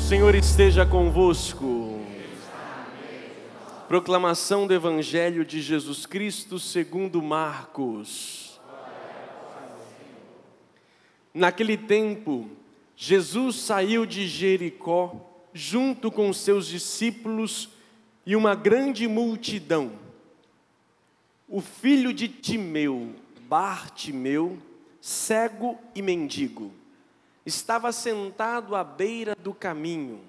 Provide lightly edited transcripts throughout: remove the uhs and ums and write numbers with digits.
Senhor esteja convosco. Proclamação do Evangelho de Jesus Cristo segundo Marcos. Naquele tempo, Jesus saiu de Jericó junto com seus discípulos e uma grande multidão. O filho de Timeu, Bartimeu, cego e mendigo, estava sentado à beira do caminho.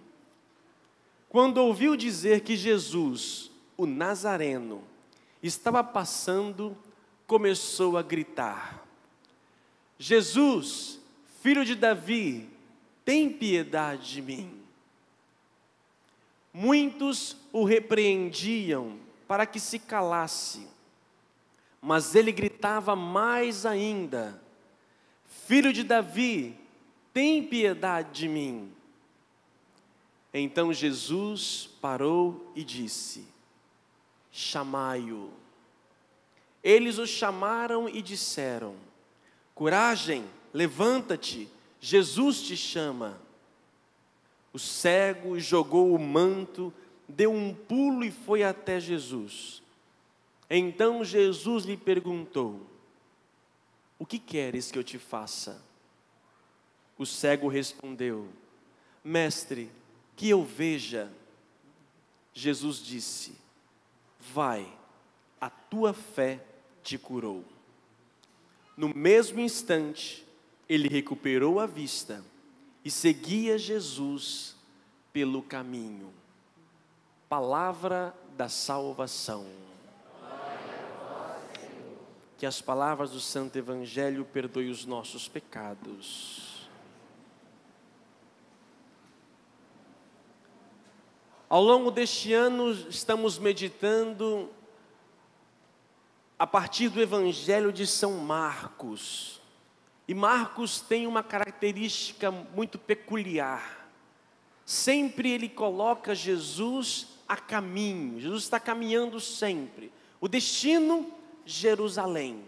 Quando ouviu dizer que Jesus, o Nazareno, estava passando, começou a gritar: Jesus, filho de Davi, tem piedade de mim. Muitos o repreendiam para que se calasse, mas ele gritava mais ainda: Filho de Davi, tem piedade de mim. Então Jesus parou e disse: chamai-o. Eles o chamaram e disseram: coragem, levanta-te, Jesus te chama. O cego jogou o manto, deu um pulo e foi até Jesus. Então Jesus lhe perguntou: o que queres que eu te faça? O cego respondeu: mestre, que eu veja. Jesus disse: vai, a tua fé te curou. No mesmo instante, ele recuperou a vista e seguia Jesus pelo caminho. Palavra da salvação. Que as palavras do Santo Evangelho perdoem os nossos pecados. Ao longo deste ano, estamos meditando a partir do Evangelho de São Marcos. E Marcos tem uma característica muito peculiar. Sempre ele coloca Jesus a caminho. Jesus está caminhando sempre. O destino, Jerusalém.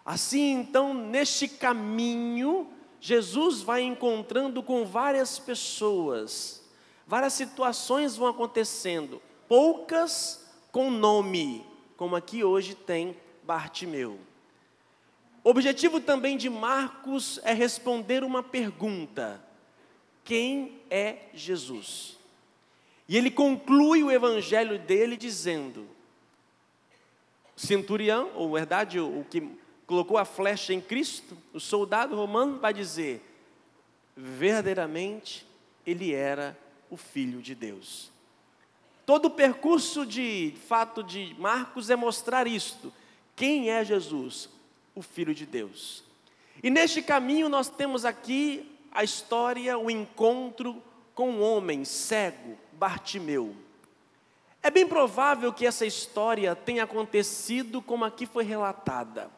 Assim, então, neste caminho, Jesus vai encontrando com várias pessoas. Várias situações vão acontecendo, poucas com nome, como aqui hoje tem Bartimeu. O objetivo também de Marcos é responder uma pergunta: quem é Jesus? E ele conclui o evangelho dele dizendo: o centurião, ou verdade, o que colocou a flecha em Cristo, o soldado romano, vai dizer: verdadeiramente ele era o Filho de Deus. Todo o percurso de fato de Marcos é mostrar isto: quem é Jesus? O Filho de Deus. E neste caminho nós temos aqui a história, o encontro com um homem cego, Bartimeu. É bem provável que essa história tenha acontecido como aqui foi relatada.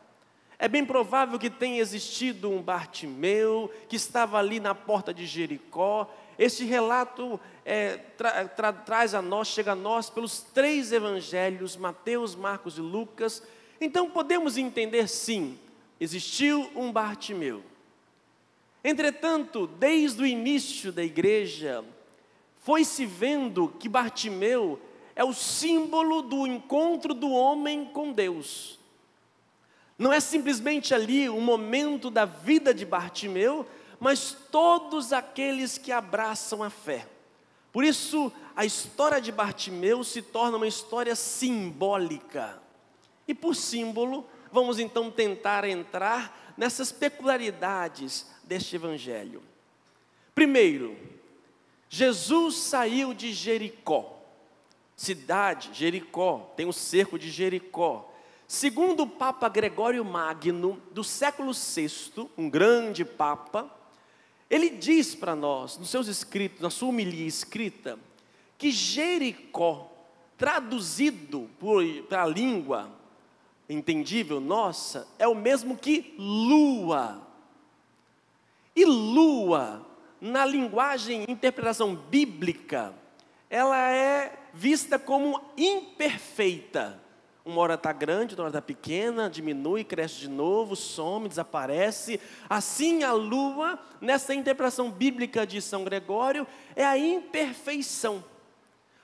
É bem provável que tenha existido um Bartimeu que estava ali na porta de Jericó. Este relato traz a nós, chega a nós pelos 3 evangelhos, Mateus, Marcos e Lucas. Então podemos entender, sim, existiu um Bartimeu. Entretanto, desde o início da igreja, foi-se vendo que Bartimeu é o símbolo do encontro do homem com Deus. Não é simplesmente ali um momento da vida de Bartimeu, mas todos aqueles que abraçam a fé. Por isso, a história de Bartimeu se torna uma história simbólica. E por símbolo, vamos então tentar entrar nessas peculiaridades deste evangelho. Primeiro, Jesus saiu de Jericó. Cidade, Jericó, tem o cerco de Jericó. Segundo o Papa Gregório Magno, do século VI, um grande Papa, ele diz para nós, nos seus escritos, na sua homilia escrita, que Jericó, traduzido para a língua entendível nossa, é o mesmo que lua. E lua, na linguagem, interpretação bíblica, ela é vista como imperfeita, Uma hora está grande, outra hora está pequena, diminui, cresce de novo, some, desaparece. Assim a lua, nessa interpretação bíblica de São Gregório, é a imperfeição.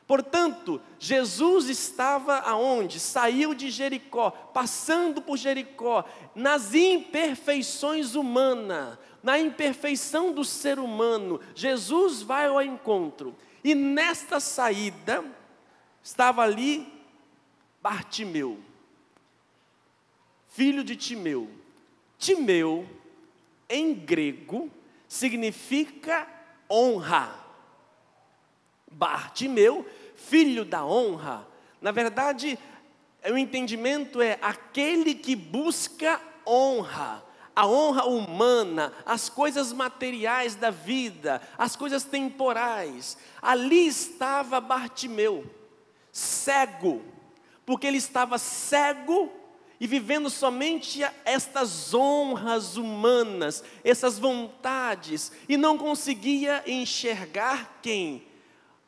Portanto, Jesus estava aonde? Saiu de Jericó, passando por Jericó, nas imperfeições humanas, na imperfeição do ser humano. Jesus vai ao encontro. E nesta saída, estava ali Bartimeu, filho de Timeu. Timeu, em grego, significa honra. Bartimeu, filho da honra. Na verdade, o entendimento é aquele que busca honra. A honra humana, as coisas materiais da vida, as coisas temporais. Ali estava Bartimeu, cego, porque ele estava cego e vivendo somente estas honras humanas, essas vontades, e não conseguia enxergar quem?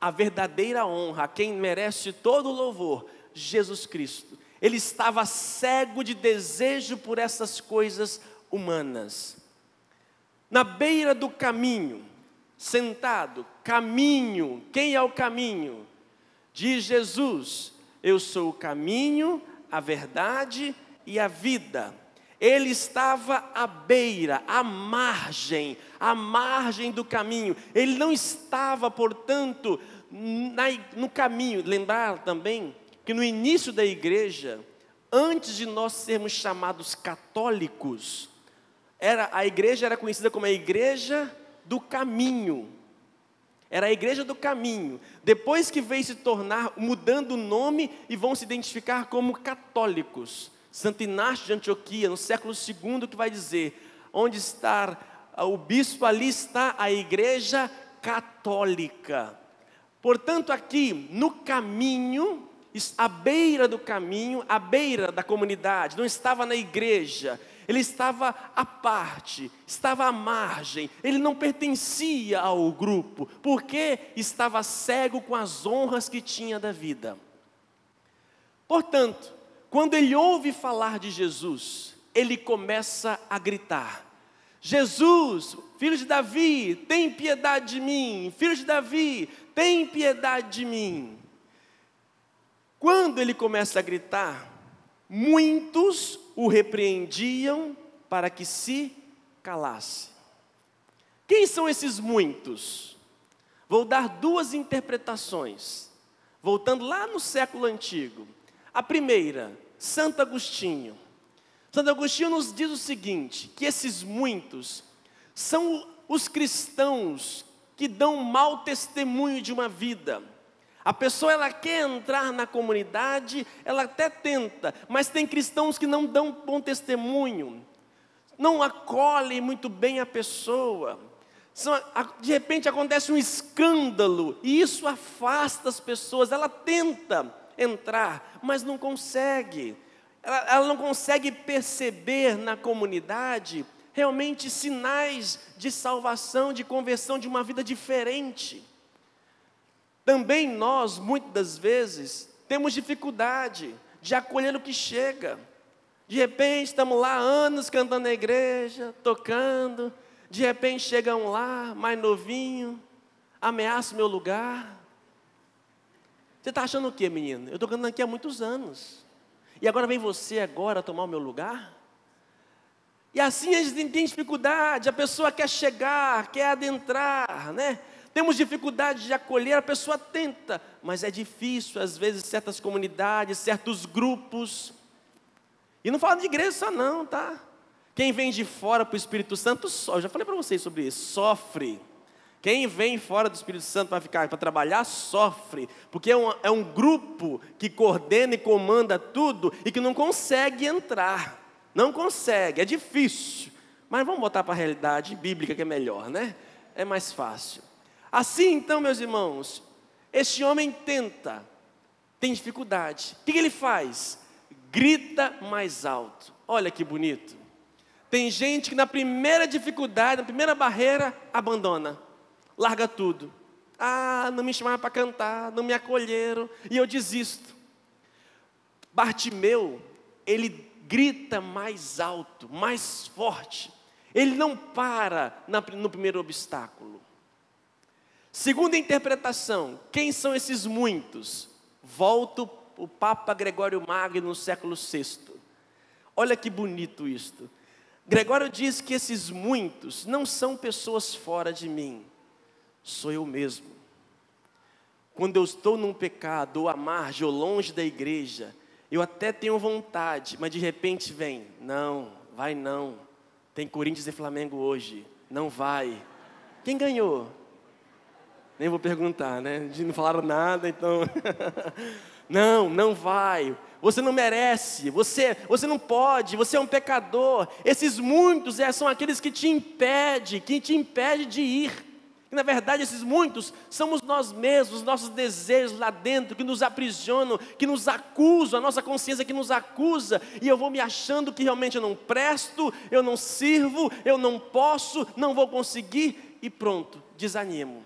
A verdadeira honra, quem merece todo o louvor, Jesus Cristo. Ele estava cego de desejo por essas coisas humanas. Na beira do caminho, sentado, caminho, quem é o caminho? Diz Jesus: eu sou o caminho, a verdade e a vida. Ele estava à beira, à margem do caminho. Ele não estava, portanto, no caminho. Lembrar também que no início da igreja, antes de nós sermos chamados católicos, a igreja era conhecida como a igreja do caminho. Era a igreja do caminho. Depois que veio se tornar, mudando o nome, e vão se identificar como católicos. Santo Inácio de Antioquia, no século II, que vai dizer: onde está o bispo, ali está a igreja católica. Portanto, aqui no caminho, à beira do caminho, à beira da comunidade, não estava na igreja, ele estava à parte, estava à margem, ele não pertencia ao grupo, porque estava cego com as honras que tinha da vida. Portanto, quando ele ouve falar de Jesus, ele começa a gritar: Jesus, filho de Davi, tem piedade de mim. Filho de Davi, tem piedade de mim. Quando ele começa a gritar, muitos o repreendiam para que se calasse. Quem são esses muitos? Vou dar duas interpretações, voltando lá no século antigo. A primeira, Santo Agostinho. Santo Agostinho nos diz o seguinte, que esses muitos são os cristãos que dão mau testemunho de uma vida. A pessoa, ela quer entrar na comunidade, ela até tenta, mas tem cristãos que não dão bom testemunho, não acolhem muito bem a pessoa. De repente acontece um escândalo, e isso afasta as pessoas. Ela tenta entrar, mas não consegue. Ela não consegue perceber na comunidade realmente sinais de salvação, de conversão, de uma vida diferente. Também nós, muitas das vezes, temos dificuldade de acolher o que chega. De repente, estamos lá anos cantando na igreja, tocando. De repente, chega um lá, mais novinho, ameaça o meu lugar. Você está achando o quê, menino? Eu estou cantando aqui há muitos anos. E agora vem você agora tomar o meu lugar? E assim a gente tem dificuldade, a pessoa quer chegar, quer adentrar, né? Temos dificuldade de acolher, a pessoa tenta, mas é difícil, às vezes, certas comunidades, certos grupos. E não falo de igreja só não, tá? Quem vem de fora para o Espírito Santo, eu já falei para vocês sobre isso, sofre. Quem vem fora do Espírito Santo para trabalhar, sofre. Porque é um grupo que coordena e comanda tudo e que não consegue entrar. Não consegue, é difícil. Mas vamos botar para a realidade bíblica que é melhor, né? É mais fácil. Assim então, meus irmãos, este homem tenta, tem dificuldade. O que ele faz? Grita mais alto. Olha que bonito. Tem gente que na primeira dificuldade, na primeira barreira, abandona. Larga tudo. Ah, não me chamaram para cantar, não me acolheram, e eu desisto. Bartimeu, ele grita mais alto, mais forte. Ele não para no primeiro obstáculo. Segunda interpretação, quem são esses muitos? Volta o Papa Gregório Magno no século VI. Olha que bonito isto. Gregório diz que esses muitos não são pessoas fora de mim, sou eu mesmo. Quando eu estou num pecado, ou à margem, ou longe da igreja, eu até tenho vontade, mas de repente vem, não, vai não, tem Corinthians e Flamengo hoje, não vai. Quem ganhou? Nem vou perguntar, né? Não falaram nada, então... Não vai. Você não merece, você não pode, você é um pecador. Esses muitos são aqueles que te impedem de ir. E, na verdade, esses muitos somos nós mesmos, os nossos desejos lá dentro, que nos aprisionam, que nos acusam, a nossa consciência que nos acusa, e eu vou me achando que realmente eu não presto, eu não sirvo, eu não posso, não vou conseguir, e pronto, desanimo.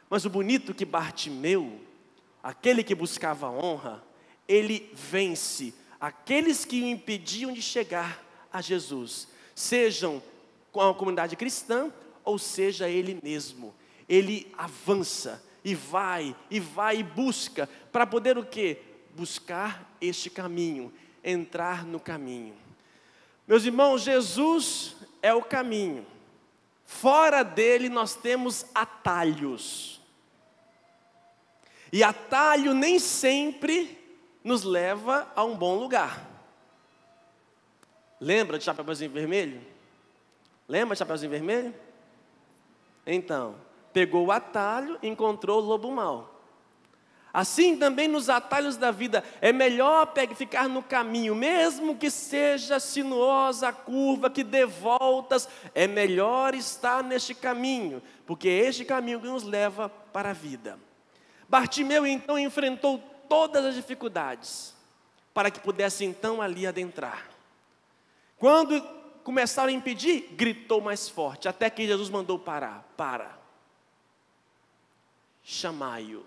Mas o bonito que Bartimeu, aquele que buscava honra, ele vence aqueles que o impediam de chegar a Jesus, sejam com a comunidade cristã, ou seja ele mesmo. Ele avança e vai e busca, para poder o quê? Buscar este caminho, entrar no caminho. Meus irmãos, Jesus é o caminho. Fora dele nós temos atalhos. E atalho nem sempre nos leva a um bom lugar. Lembra de Chapeuzinho Vermelho? Lembra de Chapeuzinho Vermelho? Então, pegou o atalho e encontrou o lobo mau. Assim também nos atalhos da vida, é melhor ficar no caminho, mesmo que seja sinuosa a curva, que dê voltas, é melhor estar neste caminho, porque é este caminho que nos leva para a vida. Bartimeu então enfrentou todas as dificuldades, para que pudesse então ali adentrar. Quando começaram a impedir, gritou mais forte, até que Jesus mandou parar. Para, chamai-o.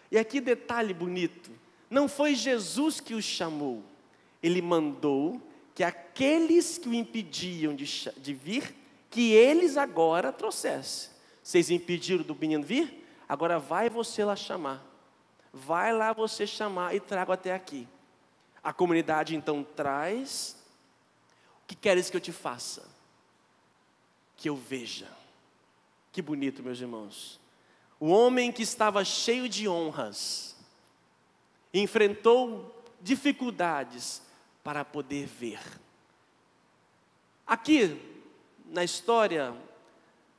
E aqui detalhe bonito, não foi Jesus que o chamou, ele mandou que aqueles que o impediam de vir, que eles agora trouxessem. Vocês impediram do menino vir? Agora vai você lá chamar. Vai lá você chamar e traga até aqui. A comunidade então traz. O que queres que eu te faça? Que eu veja. Que bonito, meus irmãos. O homem que estava cheio de honras, enfrentou dificuldades para poder ver. Aqui, na história,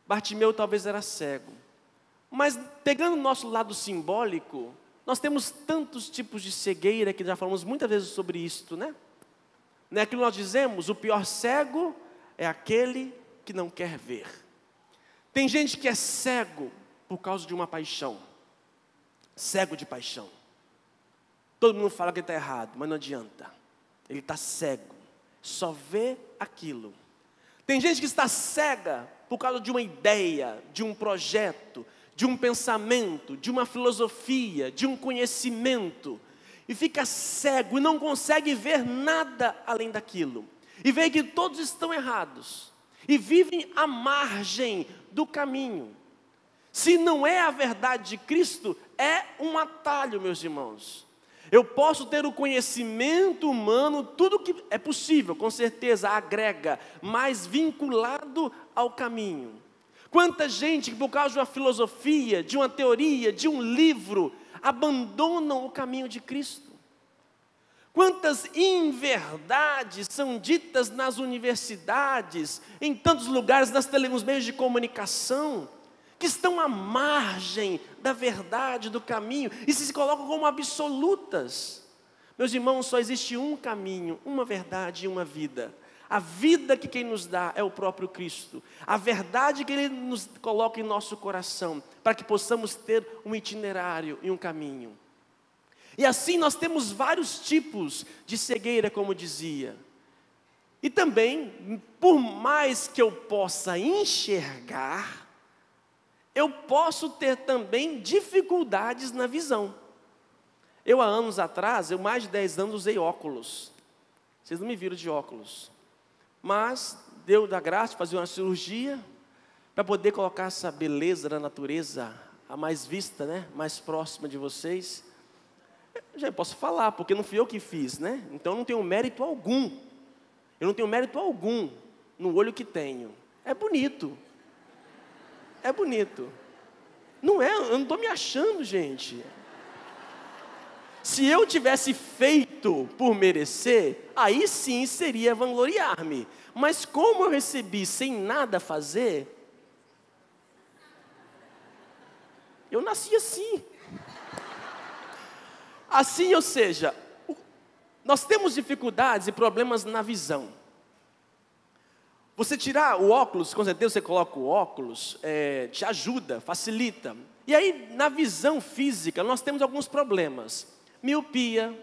Bartimeu talvez era cego. Mas pegando o nosso lado simbólico, nós temos tantos tipos de cegueira, que já falamos muitas vezes sobre isto, né? Não é aquilo que nós dizemos, o pior cego é aquele que não quer ver. Tem gente que é cego por causa de uma paixão. Cego de paixão. Todo mundo fala que está errado, mas não adianta. Ele está cego, só vê aquilo. Tem gente que está cega por causa de uma ideia, de um projeto, de um pensamento, de uma filosofia, de um conhecimento, e fica cego e não consegue ver nada além daquilo, e vê que todos estão errados, e vivem à margem do caminho. Se não é a verdade de Cristo, é um atalho, meus irmãos. Eu posso ter o conhecimento humano, tudo que é possível, com certeza agrega, mas vinculado ao caminho. Quanta gente que por causa de uma filosofia, de uma teoria, de um livro, abandonam o caminho de Cristo. Quantas inverdades são ditas nas universidades, em tantos lugares, nos meios de comunicação, que estão à margem da verdade, do caminho, e se colocam como absolutas. Meus irmãos, só existe um caminho, uma verdade e uma vida. A vida que quem nos dá é o próprio Cristo. A verdade que Ele nos coloca em nosso coração, para que possamos ter um itinerário e um caminho. E assim nós temos vários tipos de cegueira, como dizia. E também, por mais que eu possa enxergar, eu posso ter também dificuldades na visão. Eu, há anos atrás, mais de 10 anos, usei óculos. Vocês não me viram de óculos. Mas, Deus da graça de fazer uma cirurgia, para poder colocar essa beleza da natureza, a mais vista, né? Mais próxima de vocês. Eu já posso falar, porque não fui eu que fiz, né? Então, eu não tenho mérito algum. Eu não tenho mérito algum no olho que tenho. É bonito. É bonito. Não é, eu não estou me achando, gente. Se eu tivesse feito por merecer, aí sim seria vangloriar-me. Mas como eu recebi sem nada fazer, eu nasci assim. Assim, ou seja, nós temos dificuldades e problemas na visão. Você tirar o óculos, com certeza você coloca o óculos, te ajuda, facilita. E aí, na visão física, nós temos alguns problemas. Miopia,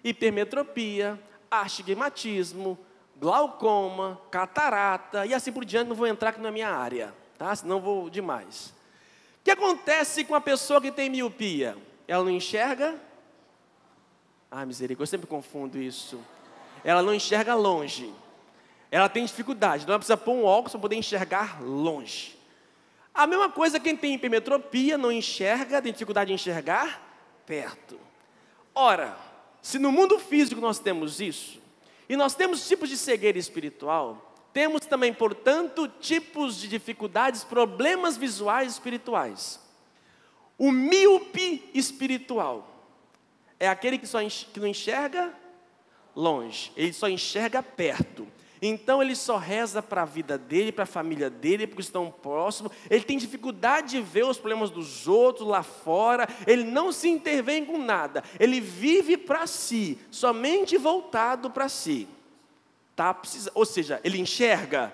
hipermetropia, astigmatismo, glaucoma, catarata, e assim por diante, não vou entrar aqui na minha área, tá? Senão vou demais. O que acontece com a pessoa que tem miopia? Ela não enxerga? Ah, misericórdia, eu sempre confundo isso. Ela não enxerga longe. Ela tem dificuldade, então ela precisa pôr um óculos para poder enxergar longe. A mesma coisa quem tem hipermetropia, não enxerga, tem dificuldade de enxergar perto. Ora, se no mundo físico nós temos isso, e nós temos tipos de cegueira espiritual, temos também, portanto, tipos de dificuldades, problemas visuais espirituais. O míope espiritual é aquele que não enxerga longe, ele só enxerga perto. Então ele só reza para a vida dele, para a família dele, porque estão próximos. Ele tem dificuldade de ver os problemas dos outros lá fora. Ele não se intervém com nada. Ele vive para si, somente voltado para si. Tá? Ou seja, ele enxerga.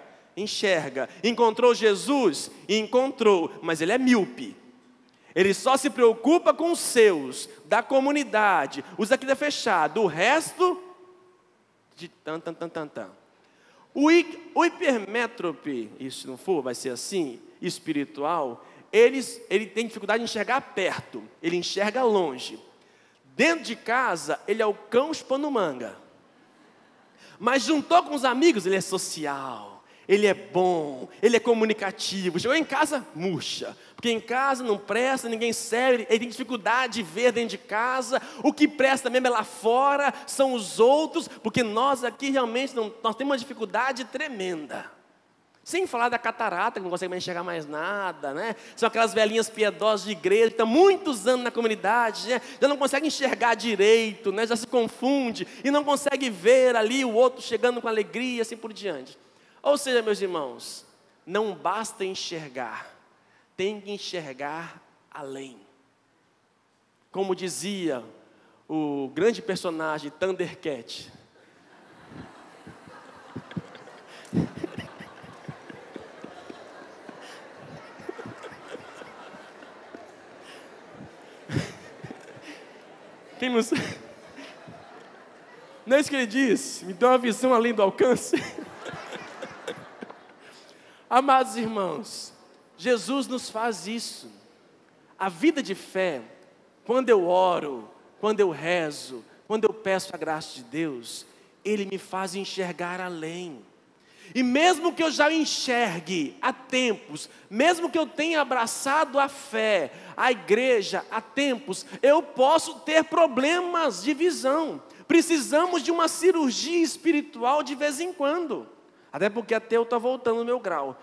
Encontrou Jesus? Encontrou, mas ele é míope. Ele só se preocupa com os seus, da comunidade, os aqui da fechada. O resto, de tan. O hipermétrope, isso não for, vai ser assim, espiritual, ele tem dificuldade de enxergar perto, ele enxerga longe. Dentro de casa, ele é o cão chupando manga. Mas juntou com os amigos, ele é social, ele é bom, ele é comunicativo. Chegou em casa, murcha. Porque em casa não presta, ninguém serve, ele tem dificuldade de ver dentro de casa. O que presta mesmo é lá fora, são os outros, porque nós aqui realmente nós temos uma dificuldade tremenda. Sem falar da catarata, que não consegue mais enxergar mais nada, né? São aquelas velhinhas piedosas de igreja, que estão muitos anos na comunidade, né? Já não consegue enxergar direito, né? Já se confunde, e não consegue ver ali o outro chegando com alegria, assim por diante. Ou seja, meus irmãos, não basta enxergar, tem que enxergar além. Como dizia o grande personagem Thundercat. Quem não sabe? Não é isso que ele diz? Me dá uma visão além do alcance. Amados irmãos, Jesus nos faz isso. A vida de fé, quando eu oro, quando eu rezo, quando eu peço a graça de Deus, Ele me faz enxergar além. E mesmo que eu já enxergue há tempos, mesmo que eu tenha abraçado a fé, a igreja há tempos, eu posso ter problemas de visão. Precisamos de uma cirurgia espiritual de vez em quando. Até porque até eu estou voltando no meu grau.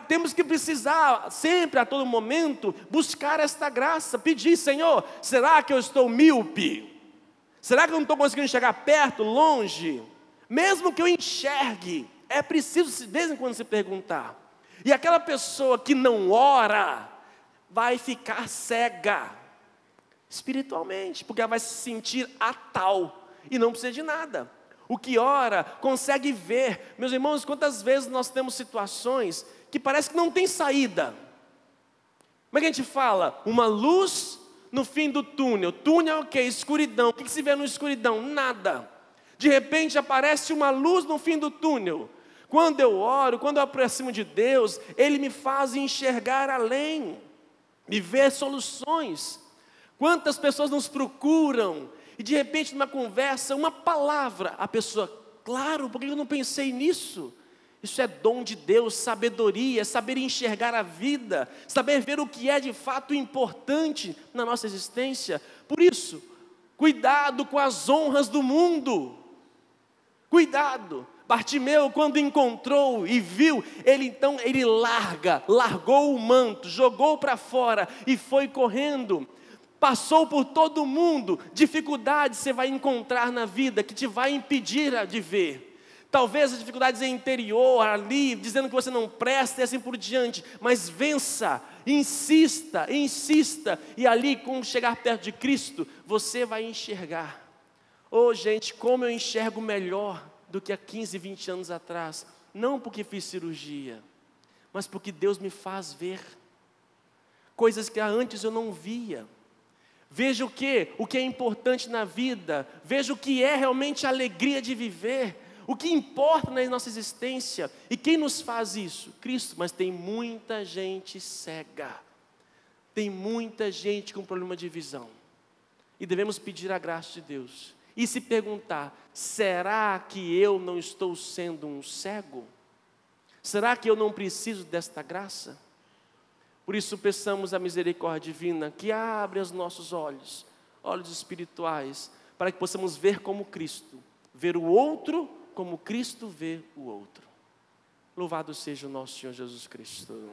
Temos que precisar sempre, a todo momento, buscar esta graça. Pedir, Senhor, será que eu estou míope? Será que eu não estou conseguindo enxergar perto, longe? Mesmo que eu enxergue, é preciso de vez em quando se perguntar. E aquela pessoa que não ora, vai ficar cega, espiritualmente, porque ela vai se sentir a tal, e não precisa de nada. O que ora, consegue ver. Meus irmãos, quantas vezes nós temos situações que parece que não tem saída. Como é que a gente fala? Uma luz no fim do túnel. Túnel é o quê? Escuridão. O que se vê na escuridão? Nada. De repente aparece uma luz no fim do túnel. Quando eu oro, quando eu aproximo de Deus, Ele me faz enxergar além, me ver soluções. Quantas pessoas nos procuram e de repente numa conversa, uma palavra, a pessoa, claro, por que eu não pensei nisso? Isso é dom de Deus, sabedoria, saber enxergar a vida, saber ver o que é de fato importante na nossa existência. Por isso, cuidado com as honras do mundo, cuidado. Bartimeu, quando encontrou e viu, ele largou o manto, jogou para fora e foi correndo. Passou por todo mundo. Dificuldades você vai encontrar na vida que te vai impedir de ver. Talvez as dificuldades em interior, ali, dizendo que você não presta e assim por diante. Mas vença, insista, e ali, quando chegar perto de Cristo, você vai enxergar. Oh, gente, como eu enxergo melhor do que há 15, 20 anos atrás. Não porque fiz cirurgia, mas porque Deus me faz ver coisas que antes eu não via. Veja o que é importante na vida, veja o que é realmente a alegria de viver, o que importa na nossa existência. E quem nos faz isso? Cristo. Mas tem muita gente cega, tem muita gente com problema de visão, e devemos pedir a graça de Deus, e se perguntar, será que eu não estou sendo um cego? Será que eu não preciso desta graça? Por isso peçamos a misericórdia divina, que abre os nossos olhos, olhos espirituais, para que possamos ver como Cristo, ver o outro como Cristo vê o outro. Louvado seja o nosso Senhor Jesus Cristo.